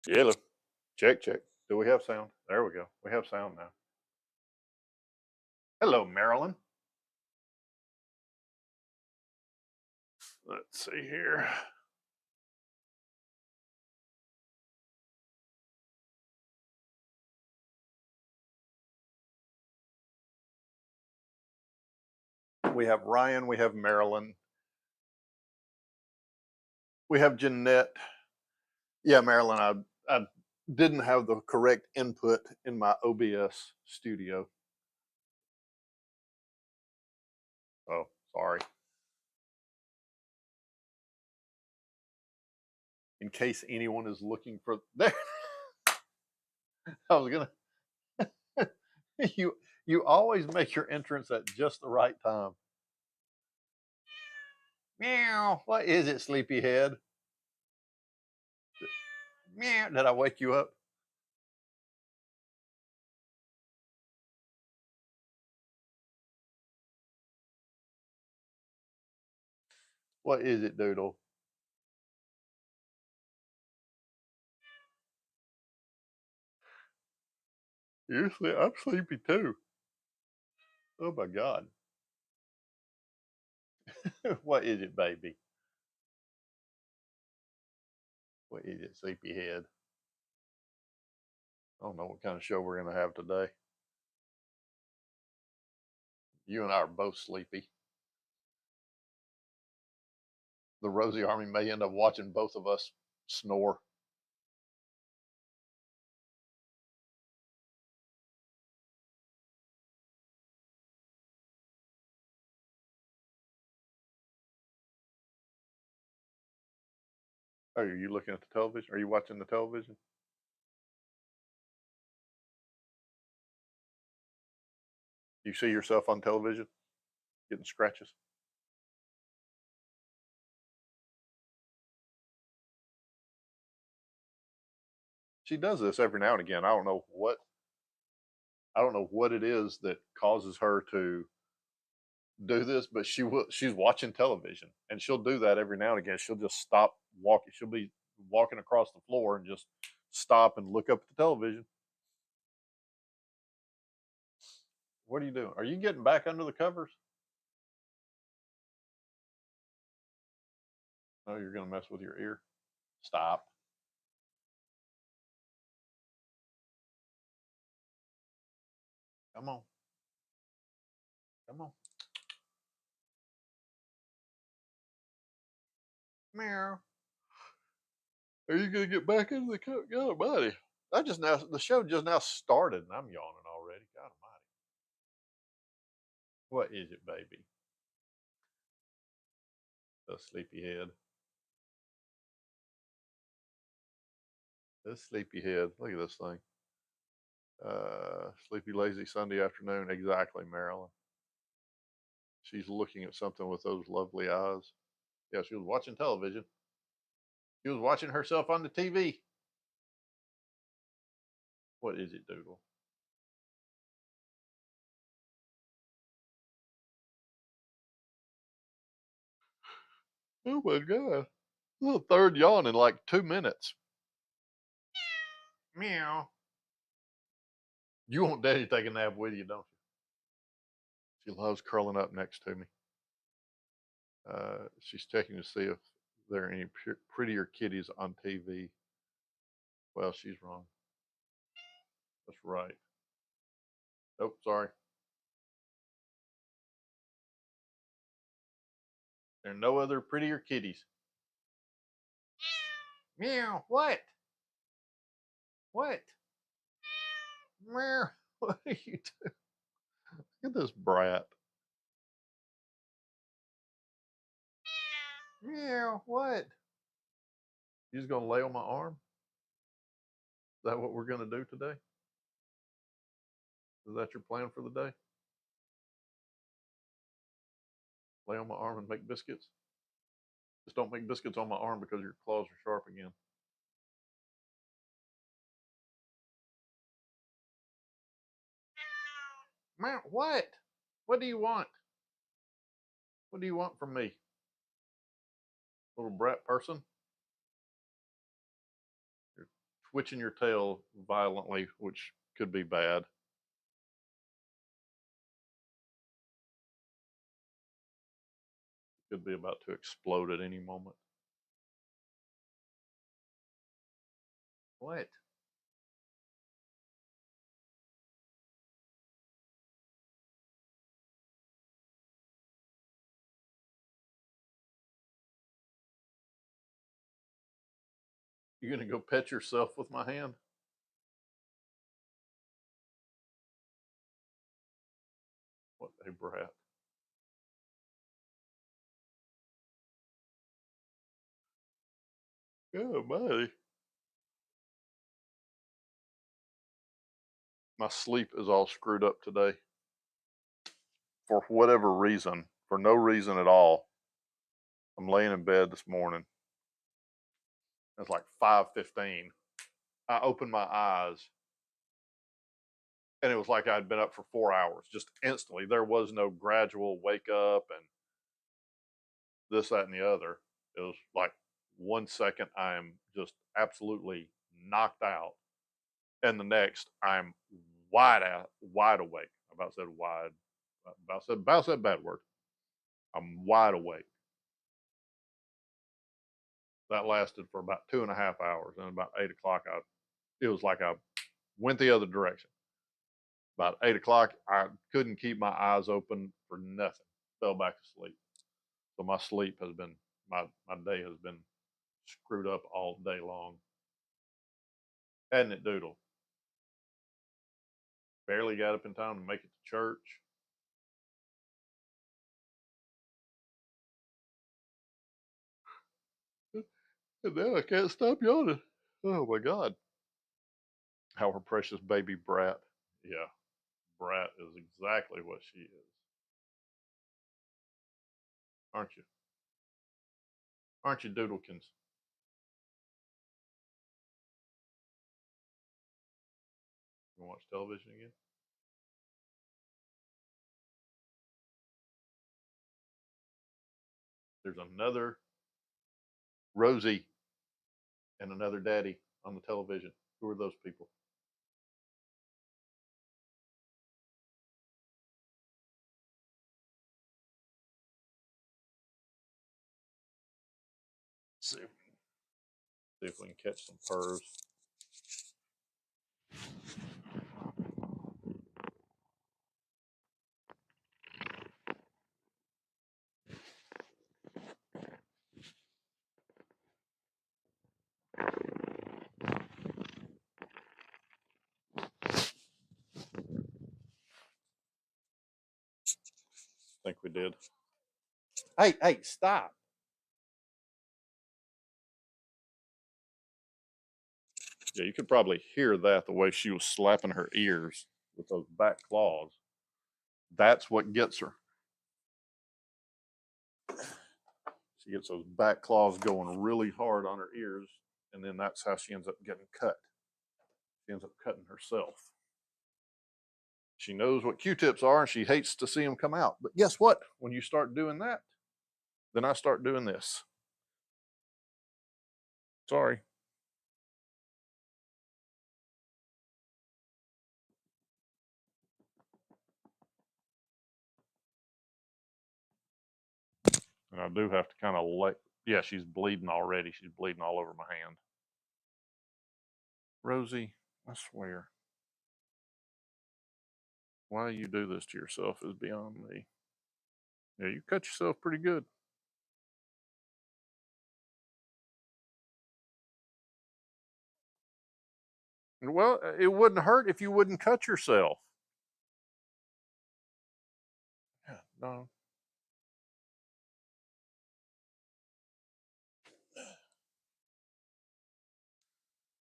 Hello. Check, check. Do we have sound? There we go. We have sound now. Hello, Marilyn. Let's see here. We have Ryan. We have Marilyn. We have Jeanette. Yeah, Marilyn, I didn't have the correct input in my OBS studio. Oh, sorry. In case anyone is looking for there, I was gonna. You always make your entrance at just the right time. Meow. What is it, sleepyhead? Meow. Did I wake you up? What is it, Doodle? Usually I'm sleepy too. Oh my God. What is it, baby? What is it, sleepyhead? I don't know what kind of show we're going to have today. You and I are both sleepy. The Rosie Army may end up watching both of us snore. Oh, are you looking at the television? Are you watching the television? You see yourself on television getting scratches? She does this every now and again. I don't know what it is that causes her to do this, but she's watching television and she'll do that every now and again. She'll just stop walking. She'll be walking across the floor and just stop and look up at the television. What are you doing? Are you getting back under the covers? Oh, you're going to mess with your ear. Stop. Come on. Come on. Meow. Are you going to get back into the cover? God almighty. The show just now started and I'm yawning already. God almighty. What is it, baby? The sleepyhead. This sleepyhead. Look at this thing. Sleepy lazy Sunday afternoon. Exactly, Marilyn. She's looking at something with those lovely eyes. Yeah, she was watching television. She was watching herself on the TV. What is it, Doodle? Oh my God. A third yawn in like 2 minutes. Meow. You want Daddy to take a nap with you, don't you? She loves curling up next to me. She's checking to see if there are any prettier kitties on TV. Well, she's wrong. That's right. Oh, sorry. There are no other prettier kitties. Meow. What? What? Meow. What are you doing? Look at this brat. Meow. What? You just gonna lay on my arm? Is that what we're gonna do today? Is that your plan for the day? Lay on my arm and make biscuits? Just don't make biscuits on my arm because your claws are sharp again. Meow. What? What do you want? What do you want from me? Little brat person? You're twitching your tail violently, which could be bad. Could be about to explode at any moment. What? You gonna go pet yourself with my hand? What a brat. Oh my. My sleep is all screwed up today. For whatever reason, for no reason at all. I'm laying in bed this morning. It's like 5:15. I opened my eyes and it was like I'd been up for 4 hours, just instantly. There was no gradual wake up and this, that, and the other. It was like 1 second I am just absolutely knocked out, and the next I'm wide awake. I about said wide, about said bad word. I'm wide awake. That lasted for about 2.5 hours, and about 8 o'clock, it was like I went the other direction. About 8 o'clock, I couldn't keep my eyes open for nothing. Fell back asleep. So my sleep has been my day has been screwed up all day long. Hadn't it, Doodle? Barely got up in time to make it to church. And then I can't stop yawning. Oh my God. Our precious baby brat. Yeah, brat is exactly what she is. Aren't you? Aren't you, Doodlekins? You watch television again? There's another Rosie and another daddy on the television. Who are those people? See if we can catch some purrs. I think we did. Hey, stop. Yeah, you could probably hear that the way she was slapping her ears with those back claws. That's what gets her. She gets those back claws going really hard on her ears, and then that's how she ends up getting cut. She ends up cutting herself. She knows what Q-tips are, and she hates to see them come out. But guess what? When you start doing that, then I start doing this. Sorry. And I do have to kind of let, yeah, she's bleeding already. She's bleeding all over my hand. Rosie, I swear. Why you do this to yourself is beyond me. Yeah, you cut yourself pretty good. Well, it wouldn't hurt if you wouldn't cut yourself. Yeah, no.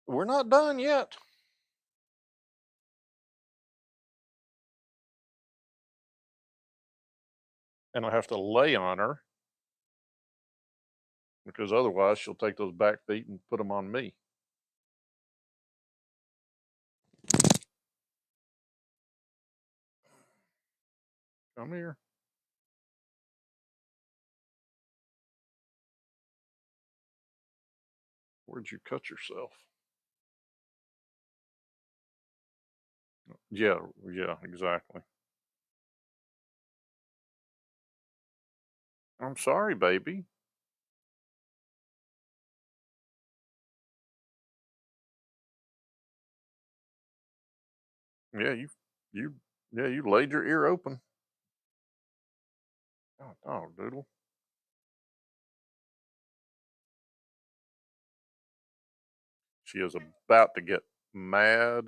We're not done yet. And I have to lay on her because otherwise she'll take those back feet and put them on me. Come here. Where'd you cut yourself? Yeah, yeah, exactly. I'm sorry, baby. Yeah, you, yeah, you laid your ear open. Oh, oh, doodle. She is about to get mad.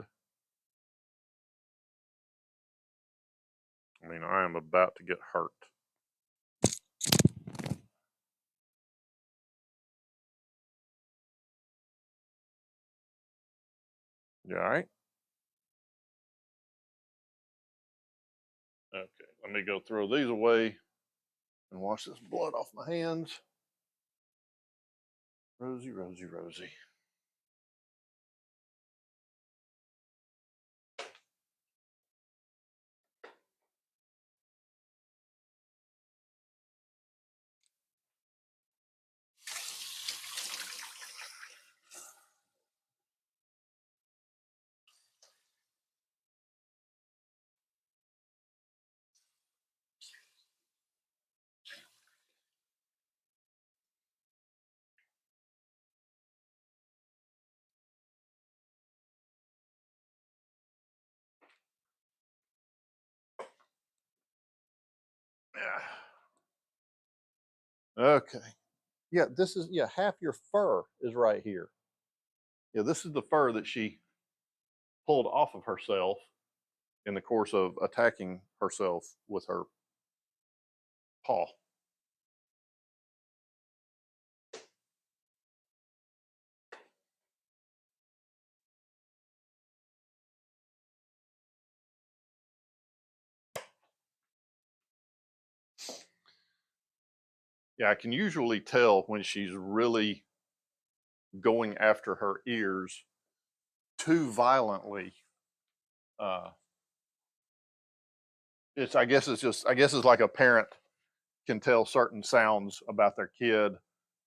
I mean, I am about to get hurt. You all right? Okay, let me go throw these away and wash this blood off my hands. Rosie, Rosie, Rosie. Yeah. Okay. Yeah, this is, yeah, half your fur is right here. Yeah, this is the fur that she pulled off of herself in the course of attacking herself with her paw. Yeah, I can usually tell when she's really going after her ears too violently. Uh, it's, I guess it's just, I guess it's like a parent can tell certain sounds about their kid.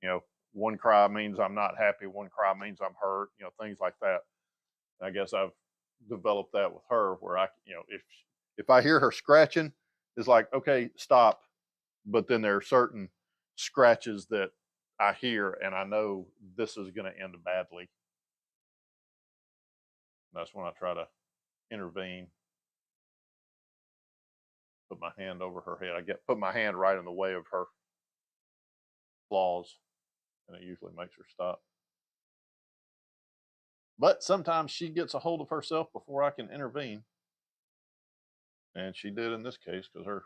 You know, one cry means I'm not happy, one cry means I'm hurt, you know, things like that. I guess I've developed that with her where I, you know, if I hear her scratching, it's like, okay, stop. But then there are certain scratches that I hear and I know this is going to end badly. That's when I try to intervene, put my hand over her head. I get put my hand right in the way of her claws, and it usually makes her stop. But sometimes she gets a hold of herself before I can intervene, and she did in this case because her,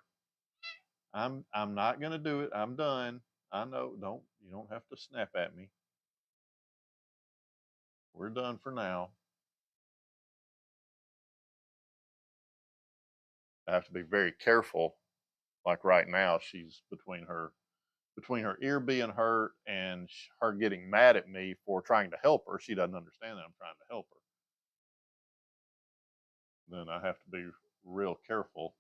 I'm not gonna do it. I'm done. I know. Don't, you don't have to snap at me. We're done for now. I have to be very careful. Like right now, she's between her ear being hurt and her getting mad at me for trying to help her. She doesn't understand that I'm trying to help her. Then I have to be real careful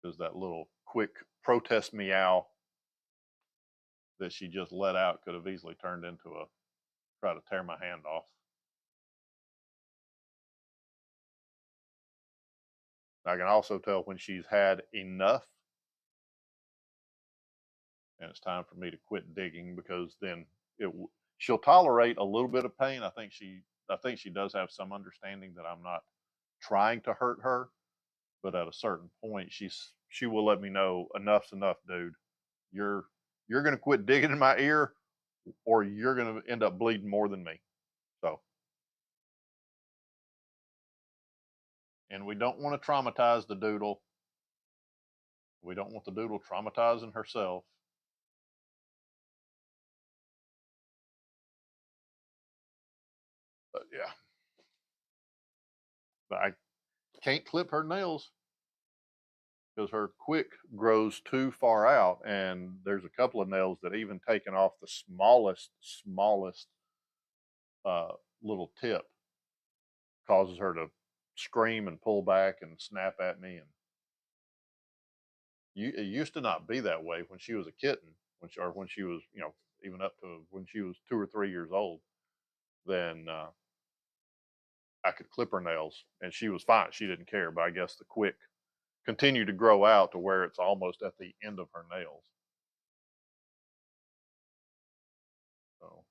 because that little quick protest meow that she just let out could have easily turned into a try to tear my hand off. I can also tell when she's had enough and it's time for me to quit digging because then it she'll tolerate a little bit of pain. I think she does have some understanding that I'm not trying to hurt her, but at a certain point she will let me know enough's enough, dude. You're you're going to quit digging in my ear or you're going to end up bleeding more than me. So, and we don't want to traumatize the doodle. We don't want the doodle traumatizing herself. But yeah, but I can't clip her nails because her quick grows too far out, and there's a couple of nails that even taken off the smallest uh, little tip causes her to scream and pull back and snap at me. And it used to not be that way when she was a kitten, or when she was, you know, even up to when she was 2 or 3 years old. Then I could clip her nails, and she was fine. She didn't care, but I guess the quick continued to grow out to where it's almost at the end of her nails. So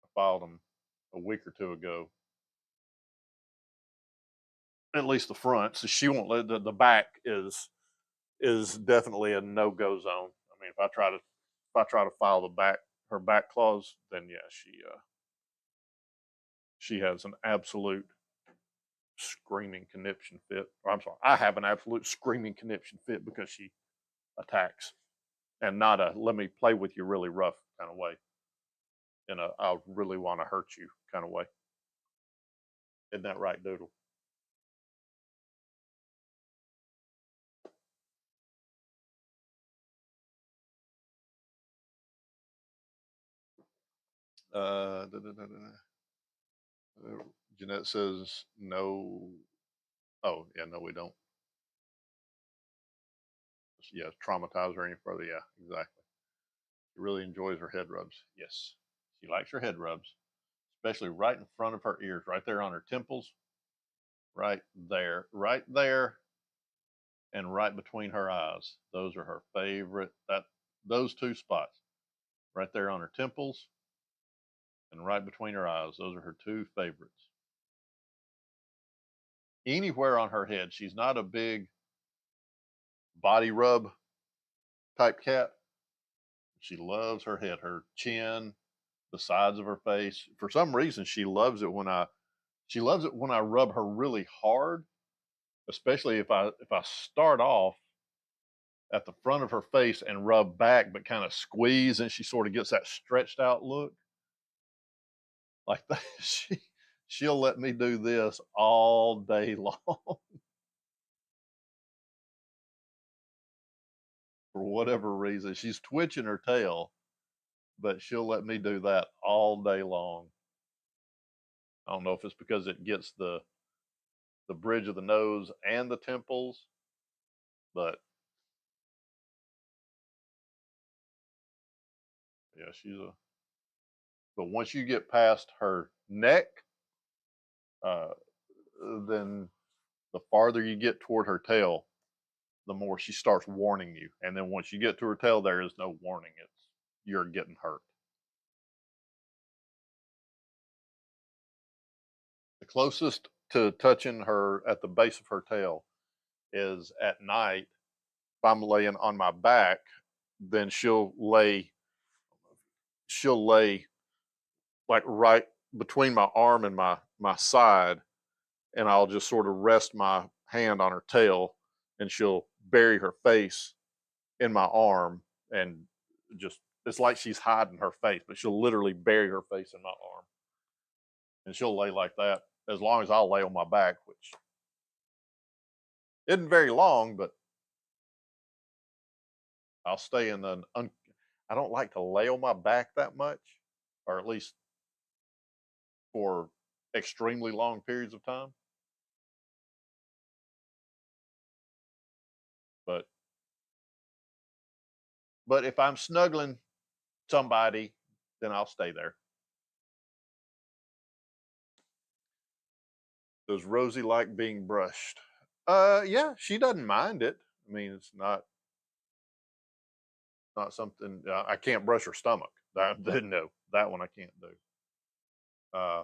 I filed them a week or two ago. At least the front, so she won't let the back is definitely a no go zone. I mean, if I try to file the back her back claws, then yeah, she has an absolute screaming conniption fit. Or I'm sorry, I have an absolute screaming conniption fit because she attacks, and not a let me play with you really rough kind of way, in a I really want to hurt you kind of way. Isn't that right, Doodle? Da, da, da, da. Jeanette says no. Oh yeah, no, we don't. Yeah, traumatize her any further. Yeah, exactly. She really enjoys her head rubs. Yes, she likes her head rubs, especially right in front of her ears, right there on her temples, right there, and right between her eyes. Those are her favorite. Those two spots, right there on her temples and right between her eyes. Those are her two favorites. Anywhere on her head. She's not a big body rub type cat. She loves her head, her chin, the sides of her face. For some reason, she loves it when I rub her really hard, especially if I start off at the front of her face and rub back, but kind of squeeze, and she sort of gets that stretched out look like that. She'll let me do this all day long for whatever reason. She's twitching her tail, but she'll let me do that all day long. I don't know if it's because it gets the bridge of the nose and the temples, but yeah, she's a. But once you get past her neck, uh, then the farther you get toward her tail, the more she starts warning you. And then once you get to her tail, there is no warning. It's you're getting hurt. The closest to touching her at the base of her tail is at night. If I'm laying on my back, then she'll lay like right between my arm and my side, and I'll just sort of rest my hand on her tail, and she'll bury her face in my arm, and just it's like she's hiding her face, but she'll literally bury her face in my arm, and she'll lay like that as long as I'll lay on my back, which isn't very long, but I'll stay in an. I don't like to lay on my back that much, or at least for extremely long periods of time. But if I'm snuggling somebody, then I'll stay there. Does Rosie like being brushed? Yeah, she doesn't mind it. I mean, it's not something I can't brush her stomach. That no, that one I can't do. Uh,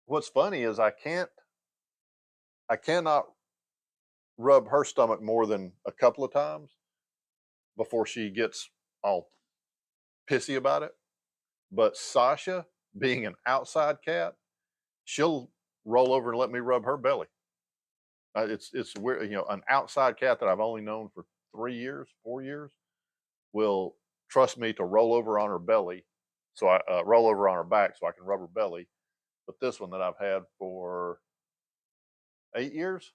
what's funny is I cannot rub her stomach more than a couple of times before she gets all pissy about it. But Sasha, being an outside cat, she'll roll over and let me rub her belly. It's weird, an outside cat that I've only known for 3 years, 4 years, will trust me to roll over on her belly, so I roll over on her back so I can rub her belly. But this one that I've had for 8 years,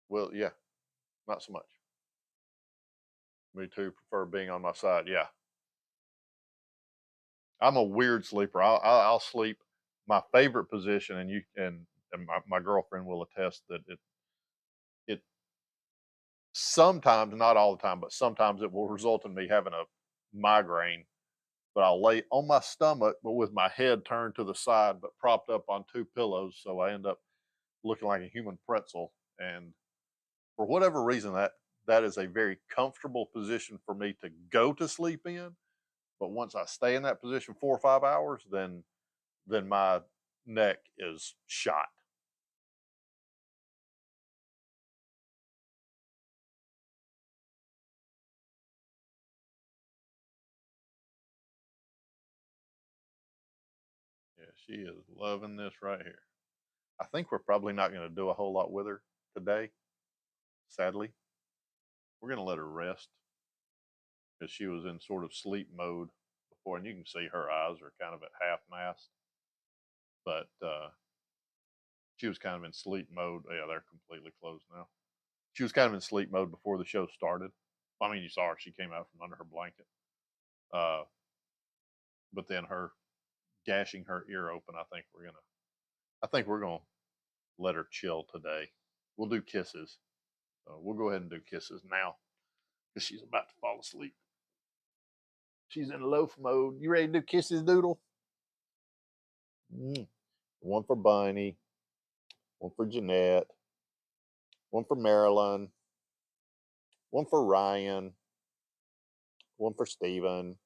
well, yeah, not so much. Me too. Prefer being on my side. Yeah, I'm a weird sleeper. I'll sleep my favorite position, and my girlfriend will attest that it sometimes, not all the time, but sometimes it will result in me having a migraine but I'll lay on my stomach, but with my head turned to the side, but propped up on two pillows. So I end up looking like a human pretzel. And for whatever reason, that is a very comfortable position for me to go to sleep in. But once I stay in that position 4 or 5 hours, then my neck is shot. Yeah, she is loving this right here. I think we're probably not going to do a whole lot with her today. Sadly, we're going to let her rest because she was in sort of sleep mode before, and you can see her eyes are kind of at half mast. But she was kind of in sleep mode. Yeah, they're completely closed now. She was kind of in sleep mode before the show started. I mean, you saw her; she came out from under her blanket. Uh, but then her gashing her ear open. I think we're gonna let her chill today. We'll do kisses. We'll go ahead and do kisses now because she's about to fall asleep. She's in loaf mode. You ready to do kisses, Doodle? Mm. One for Bunny, one for Jeanette, one for Marilyn, one for Ryan, one for Steven,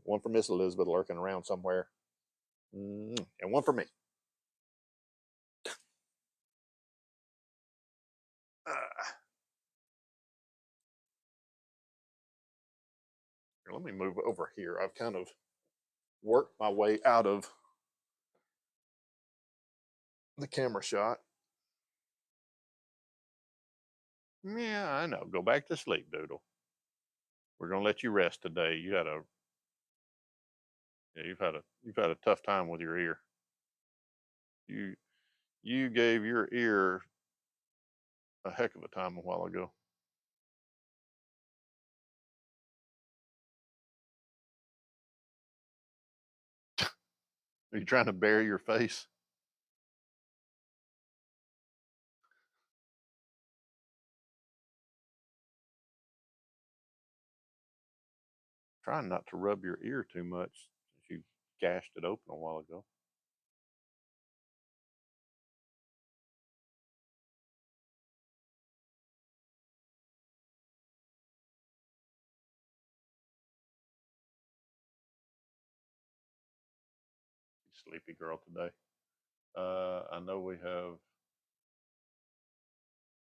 one for Miss Elizabeth lurking around somewhere, and one for me. Let me move over here. I've kind of worked my way out of the camera shot. Yeah, I know. Go back to sleep, Doodle. We're gonna let you rest today. You've had a tough time with your ear. You you gave your ear a heck of a time a while ago. Are you trying to bury your face? Trying not to rub your ear too much since you gashed it open a while ago. You sleepy girl today. I know we have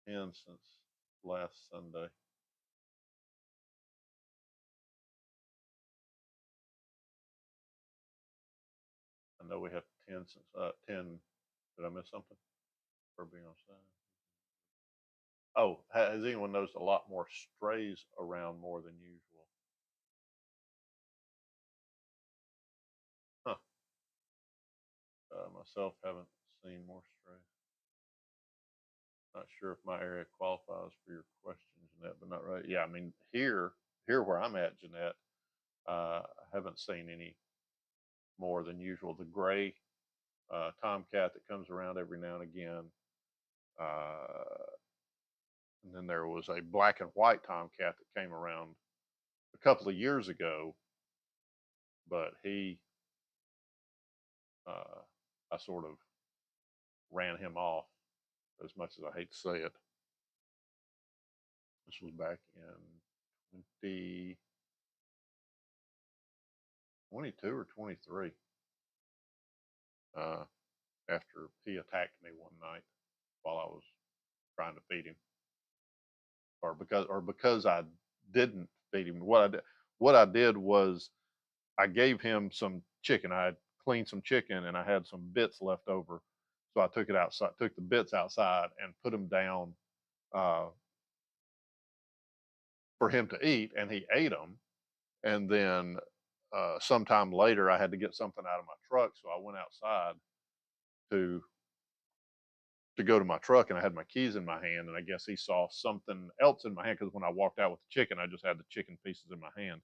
10 since last Sunday. I know we have 10 since 10. Did I miss something? For being on Sunday. Oh, has anyone noticed a lot more strays around more than usual? Huh. Myself haven't seen more strays. Not sure if my area qualifies for your question, Jeanette, but not right. Yeah, I mean here where I'm at, Jeanette, I haven't seen any more than usual. The gray tomcat that comes around every now and again, uh, and then there was a black and white tomcat that came around a couple of years ago, but I sort of ran him off as much as I hate to say it. This was back in 2022 or 23. Uh, After he attacked me one night while I was trying to feed him, or because I didn't feed him. What I did was I gave him some chicken. I had cleaned some chicken and I had some bits left over, so I took it outside, took the bits outside, and put them down uh, for him to eat, and he ate them. And then sometime later, I had to get something out of my truck, so I went outside to go to my truck, and I had my keys in my hand, and I guess he saw something else in my hand because when I walked out with the chicken, I just had the chicken pieces in my hand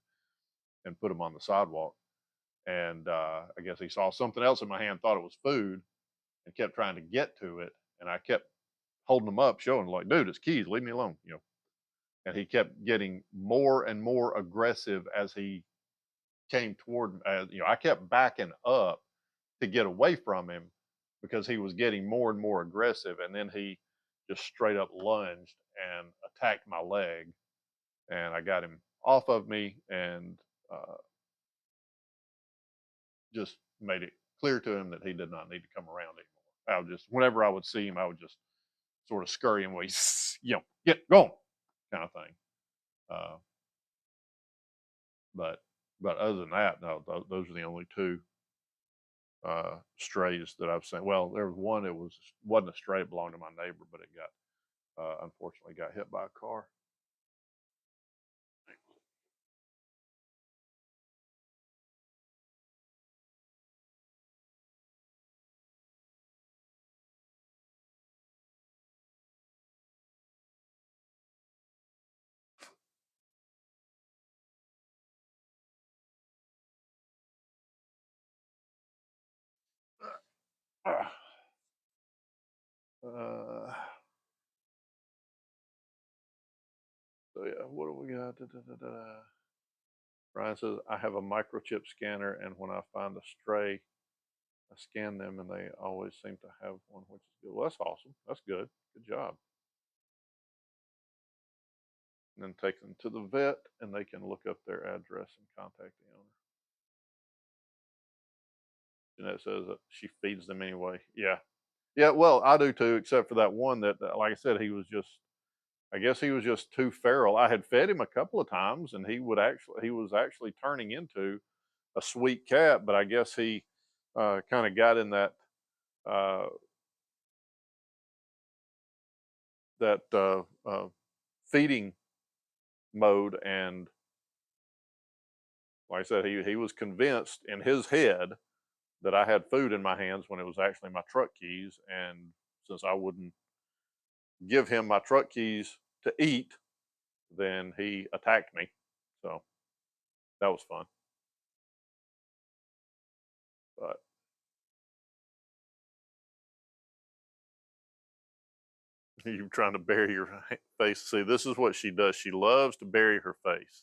and put them on the sidewalk. And I guess he saw something else in my hand, thought it was food, and kept trying to get to it. And I kept holding them up, showing like, "Dude, it's keys. Leave me alone." And he kept getting more and more aggressive as he came toward, I kept backing up to get away from him because he was getting more and more aggressive. And then he just straight up lunged and attacked my leg. And I got him off of me and just made it clear to him that he did not need to come around anymore. I would just, whenever I would see him, I would just sort of scurry him away, get going, kind of thing. Uh, but other than that, no, those are the only two strays that I've seen. Well, there was one that wasn't a stray; it belonged to my neighbor, but it got unfortunately got hit by a car. Uh, so yeah, what do we got? Ryan says I have a microchip scanner, and when I find a stray, I scan them, and they always seem to have one, which is good. Well, that's awesome. That's good. Good job. And then take them to the vet, and they can look up their address and contact the owner. Jeanette says that she feeds them anyway. Yeah, yeah. Well, I do too, except for that one that, like I said, he was just. I guess he was just too feral. I had fed him a couple of times, and he was actually turning into a sweet cat. But I guess he kind of got in uh, that feeding mode, and like I said, he was convinced in his head that I had food in my hands when it was actually my truck keys. And since I wouldn't give him my truck keys to eat, then he attacked me. So that was fun. But you're trying to bury your face. See, this is what she does. She loves to bury her face.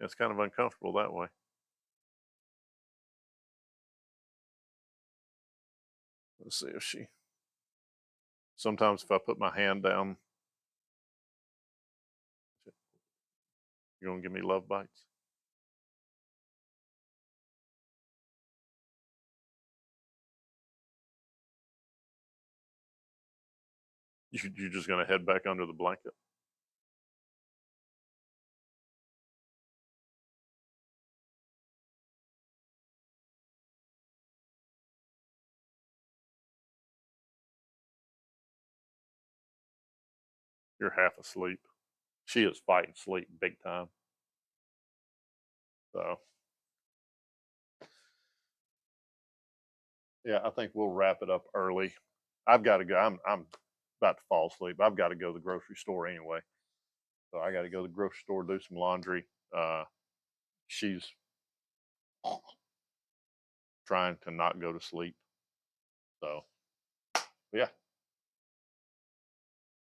It's kind of uncomfortable that way. Let's see if she. Sometimes if I put my hand down, you're gonna give me love bites. You're just gonna head back under the blanket. You're half asleep. She is fighting sleep big time. So yeah, I think we'll wrap it up early. I've got to go. I'm about to fall asleep. I've got to go to the grocery store anyway. So I got to go to the grocery store, do some laundry. She's trying to not go to sleep. So yeah.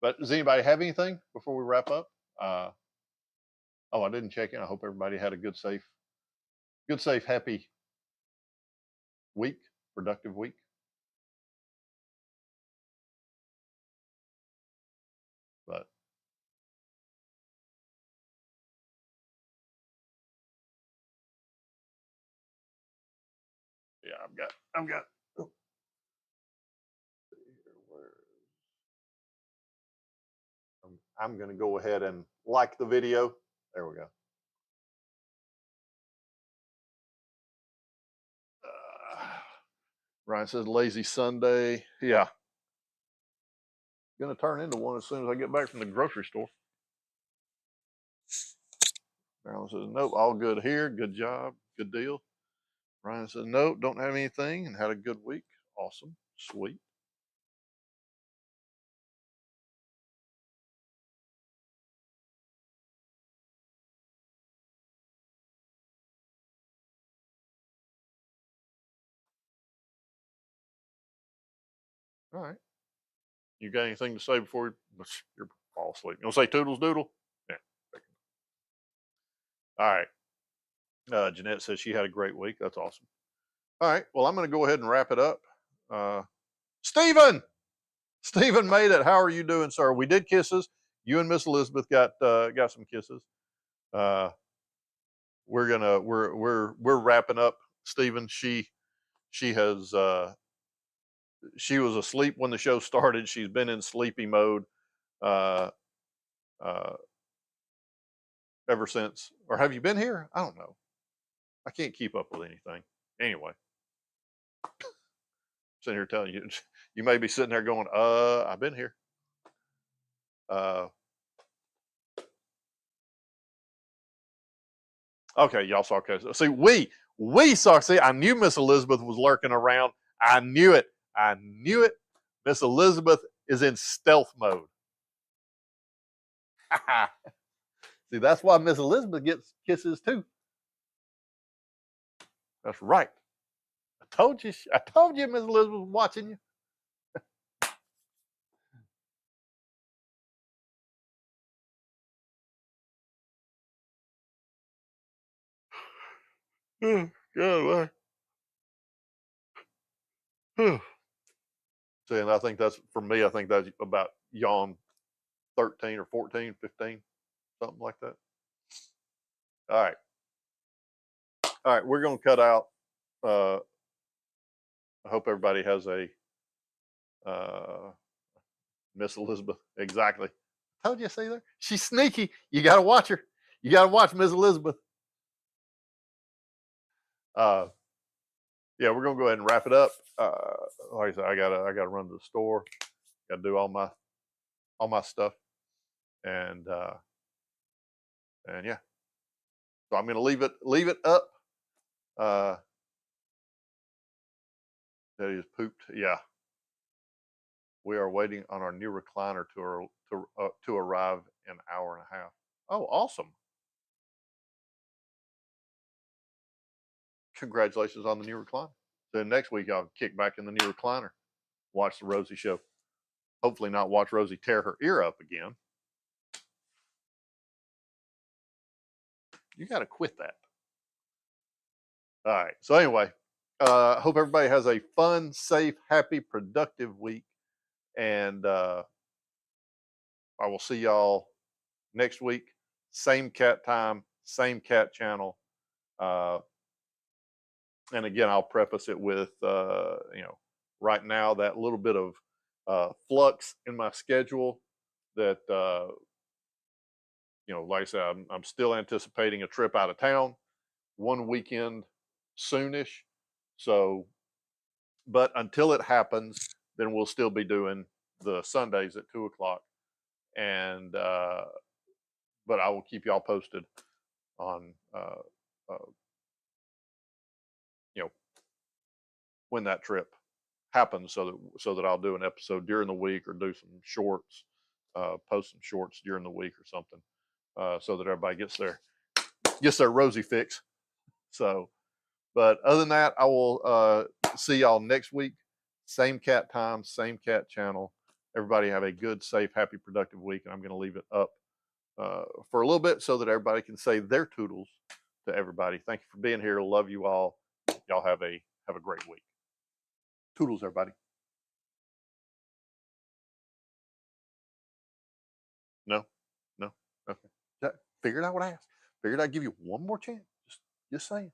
But does anybody have anything before we wrap up? Oh, I didn't check in. I hope everybody had a good, safe, happy week, productive week. But yeah, I've got. Oh, I'm going to go ahead and like the video. There we go. Ryan says lazy Sunday. Yeah, going to turn into one as soon as I get back from the grocery store. Marilyn says nope, all good here. Good job, good deal. Ryan says nope, don't have anything, and had a good week. Awesome, sweet. All right. You got anything to say before you fall asleep? You want to say toodles doodle? Yeah. All right. Jeanette says she had a great week. That's awesome. All right. Well, I'm going to go ahead and wrap it up. Uh, Stephen, Stephen made it. How are you doing, sir? We did kisses. You and Miss Elizabeth got some kisses. Uh, we're wrapping up. Stephen, she has she was asleep when the show started. She's been in sleepy mode uh, uh, ever since. Or have you been here? I don't know. I can't keep up with anything. Anyway, sitting here telling you, you may be sitting there going, I've been here. Okay, y'all saw Casey. See, we saw. See, I knew Miss Elizabeth was lurking around. I knew it. I knew it. Miss Elizabeth is in stealth mode. See, that's why Miss Elizabeth gets kisses too. That's right. I told you. I told you, Miss Elizabeth was watching you. God, see, and I think that's for me. I think that's about yawn 13 or 14, 15, something like that. All right. All right. We're going to cut out. I hope everybody has a uh, Miss Elizabeth. Exactly. I told you, see there? She's sneaky. You got to watch her. You got to watch Miss Elizabeth. Uh, yeah, we're going to go ahead and wrap it up. Like I said, I gotta run to the store. Got to do all my stuff. And yeah. So I'm going to leave it up. That is pooped. Yeah. We are waiting on our new recliner to arrive in an hour and a half. Oh, awesome! Congratulations on the new recliner. So next week I'll kick back in the new recliner, watch the Rosie Show. Hopefully not watch Rosie tear her ear up again. You got to quit that. All right. So anyway, hope everybody has a fun, safe, happy, productive week, and I will see y'all next week. Same cat time, same cat channel. Uh, and again, I'll preface it with, right now that little bit of flux in my schedule that, like I said, I'm still anticipating a trip out of town, one weekend soonish. So, but until it happens, then we'll still be doing the Sundays at 2 o'clock. And, but I will keep y'all posted on, uh, you know, when that trip happens, so that I'll do an episode during the week or do some shorts, post some shorts during the week or something, so that everybody gets their Rosie fix. So, but other than that, I will see y'all next week. Same cat time, same cat channel. Everybody have a good, safe, happy, productive week, and I'm going to leave it up for a little bit so that everybody can say their toodles to everybody. Thank you for being here. Love you all. Y'all have a great week. Toodles, everybody. No, no. Okay. Figured I would ask. Figured I'd give you one more chance. Just saying.